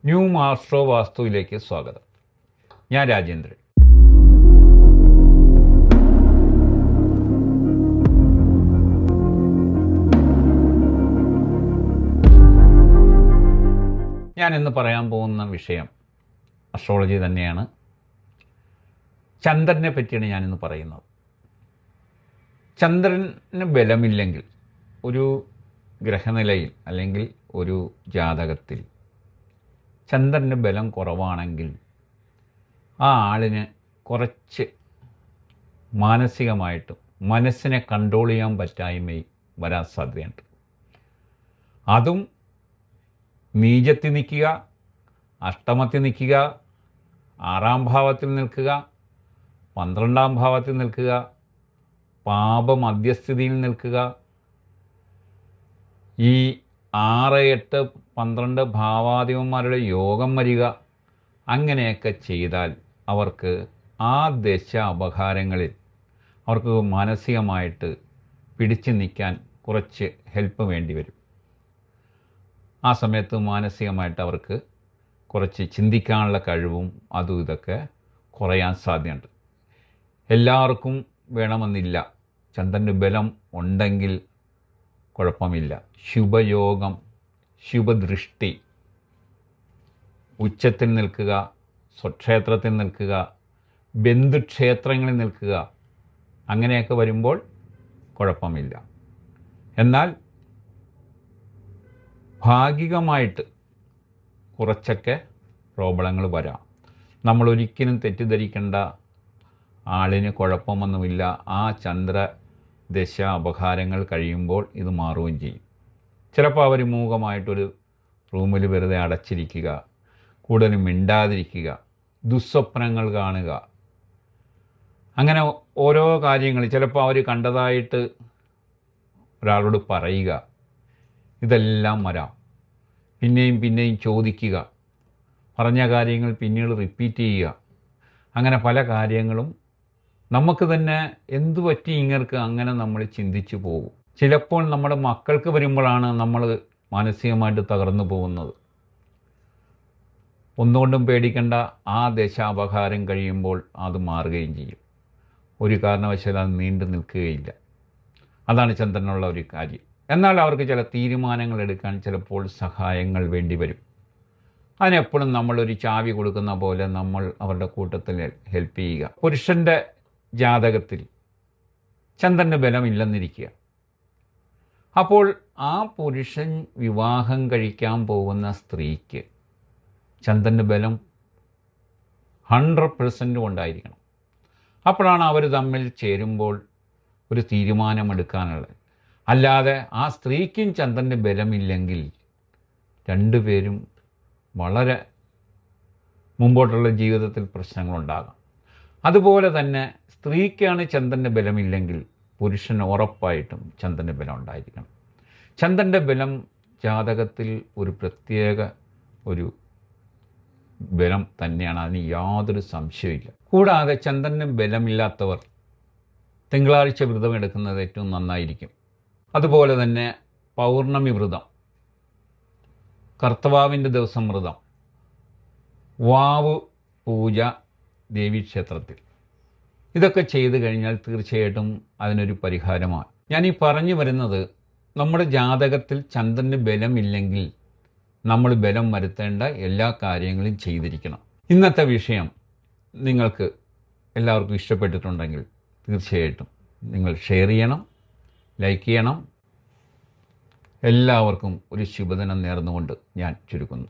New Maestro വാസ്തുവിലേക്ക് സ്വാഗതം. ഞാൻ രാജേന്ദ്രൻ. ഞാൻ ഇന്ന് പറയാൻ പോകുന്ന വിഷയം അസ്ട്രോളജി തന്നെയാണ്. ചന്ദ്രനെ പറ്റിയാണ് ഞാനിന്ന് പറയുന്നത്. ചന്ദ്രന് ബലമില്ലെങ്കിൽ ഒരു ഗ്രഹനിലയിൽ അല്ലെങ്കിൽ ഒരു ജാതകത്തിൽ ചന്ദ്രന് ബലം കുറവാണെങ്കിൽ ആ ആളിന് കുറച്ച് മാനസികമായിട്ടും മനസ്സിനെ കൺട്രോൾ ചെയ്യാൻ പറ്റായ്മയും വരാൻ സാധ്യതയുണ്ട്. അതും നീചത്തിൽ നിൽക്കുക, അഷ്ടമത്തിൽ നിൽക്കുക, 6-ാം ഭാവത്തിൽ നിൽക്കുക, 12-ാം ഭാവത്തിൽ നിൽക്കുക, പാപമധ്യസ്ഥിതിയിൽ നിൽക്കുക, ഈ 6, 8, 12 ഭാവാധിപന്മാരുടെ യോഗം വരിക, അങ്ങനെയൊക്കെ ചെയ്താൽ അവർക്ക് ആ ദശ അപഹാരങ്ങളിൽ അവർക്ക് മാനസികമായിട്ട് പിടിച്ചു നിൽക്കാൻ കുറച്ച് ഹെൽപ്പ് വേണ്ടി വരും. ആ സമയത്ത് മാനസികമായിട്ട് അവർക്ക് കുറച്ച് ചിന്തിക്കാനുള്ള കഴിവും അതും ഇതൊക്കെ കുറയാൻ സാധ്യതയുണ്ട്. എല്ലാവർക്കും വേണമെന്നില്ല. ചന്ദ്രൻ്റെ ബലം ഉണ്ടെങ്കിൽ കുഴപ്പമില്ല. ശുഭയോഗം, ശുഭദൃഷ്ടി, ഉച്ചത്തിൽ നിൽക്കുക, സ്വക്ഷേത്രത്തിൽ നിൽക്കുക, ബന്ധുക്ഷേത്രങ്ങളിൽ നിൽക്കുക, അങ്ങനെയൊക്കെ വരുമ്പോൾ കുഴപ്പമില്ല. എന്നാൽ ഭാഗികമായിട്ട് കുറച്ചൊക്കെ പ്രോബ്ലങ്ങൾ വരാം. നമ്മളൊരിക്കലും തെറ്റിദ്ധരിക്കേണ്ട, ആളിന് കുഴപ്പമൊന്നുമില്ല. ആ ചന്ദ്രദശ അപഹാരങ്ങൾ കഴിയുമ്പോൾ ഇത് മാറുകയും ചെയ്യും. ചിലപ്പോൾ അവർ മൂകമായിട്ടൊരു റൂമിൽ വെറുതെ അടച്ചിരിക്കുക, കൂടുതലും മിണ്ടാതിരിക്കുക, ദുസ്വപ്നങ്ങൾ കാണുക, അങ്ങനെ ഓരോ കാര്യങ്ങൾ ചിലപ്പോൾ അവർ കണ്ടതായിട്ട് ഒരാളോട് പറയുക, ഇതെല്ലാം വരാം. പിന്നെയും പിന്നെയും ചോദിക്കുക, പറഞ്ഞ കാര്യങ്ങൾ പിന്നീട് റിപ്പീറ്റ് ചെയ്യുക, അങ്ങനെ പല കാര്യങ്ങളും നമുക്ക് തന്നെ എന്തു പറ്റി ഇങ്ങർക്ക് അങ്ങനെ നമ്മൾ ചിന്തിച്ചു പോകും. ചിലപ്പോൾ നമ്മുടെ മക്കൾക്ക് വരുമ്പോഴാണ് നമ്മൾ മാനസികമായിട്ട് തകർന്നു പോകുന്നത്. ഒന്നുകൊണ്ടും പേടിക്കേണ്ട, ആ ദശാപഹാരം കഴിയുമ്പോൾ അത് മാറുകയും ചെയ്യും. ഒരു കാരണവശാലും അത് നീണ്ടു നിൽക്കുകയില്ല. അതാണ് ചന്ദ്രനുള്ള ഒരു കാര്യം. എന്നാൽ അവർക്ക് ചില തീരുമാനങ്ങൾ എടുക്കാൻ ചിലപ്പോൾ സഹായങ്ങൾ വേണ്ടി വരും. അതിനെപ്പോഴും നമ്മളൊരു ചാവി കൊടുക്കുന്ന പോലെ നമ്മൾ അവരുടെ കൂട്ടത്തിൽ ഹെൽപ്പ് ചെയ്യുക. പുരുഷൻ്റെ ജാതകത്തിൽ ചന്ദ്രൻ്റെ ബലമില്ലെന്നിരിക്കുക. അപ്പോൾ ആ പുരുഷൻ വിവാഹം കഴിക്കാൻ പോകുന്ന സ്ത്രീക്ക് ചന്ദ്രൻ്റെ ബലം 100% ഉണ്ടായിരിക്കണം. അപ്പോഴാണ് അവർ തമ്മിൽ ചേരുമ്പോൾ ഒരു തീരുമാനമെടുക്കാനുള്ളത്. അല്ലാതെ ആ സ്ത്രീക്കും ചന്ദ്രൻ്റെ ബലമില്ലെങ്കിൽ രണ്ടുപേരും വളരെ മുമ്പോട്ടുള്ള ജീവിതത്തിൽ പ്രശ്നങ്ങളുണ്ടാകാം. അതുപോലെ തന്നെ സ്ത്രീക്കാണ് ചന്ദ്രൻ്റെ ബലമില്ലെങ്കിൽ പുരുഷന് ഉറപ്പായിട്ടും ചന്ദ്രൻ്റെ ബലം ഉണ്ടായിരിക്കണം. ചന്ദ്രൻ്റെ ബലം ജാതകത്തിൽ ഒരു പ്രത്യേക ഒരു ബലം തന്നെയാണ്, അതിന് യാതൊരു സംശയമില്ല. കൂടാതെ ചന്ദ്രന് ബലമില്ലാത്തവർ തിങ്കളാഴ്ച വ്രതം എടുക്കുന്നത് ഏറ്റവും നന്നായിരിക്കും. അതുപോലെ തന്നെ പൗർണമി വ്രതം, കർത്തവാവിൻ്റെ ദിവസം വ്രതം, വാവ് പൂജ ദേവീക്ഷേത്രത്തിൽ, ഇതൊക്കെ ചെയ്തു കഴിഞ്ഞാൽ തീർച്ചയായിട്ടും അതിനൊരു പരിഹാരമാണ്. ഞാനീ പറഞ്ഞു വരുന്നത്, നമ്മുടെ ജാതകത്തിൽ ചന്ദ്രന് ബലമില്ലെങ്കിൽ നമ്മൾ ബലം വരുത്തേണ്ട എല്ലാ കാര്യങ്ങളും ചെയ്തിരിക്കണം. ഇന്നത്തെ വിഷയം നിങ്ങൾക്ക് എല്ലാവർക്കും ഇഷ്ടപ്പെട്ടിട്ടുണ്ടെങ്കിൽ തീർച്ചയായിട്ടും നിങ്ങൾ ഷെയർ ചെയ്യണം, ലൈക്ക് ചെയ്യണം. എല്ലാവർക്കും ഒരു ശുഭദിനം നേർന്നുകൊണ്ട് ഞാൻ ചുരുക്കുന്നു.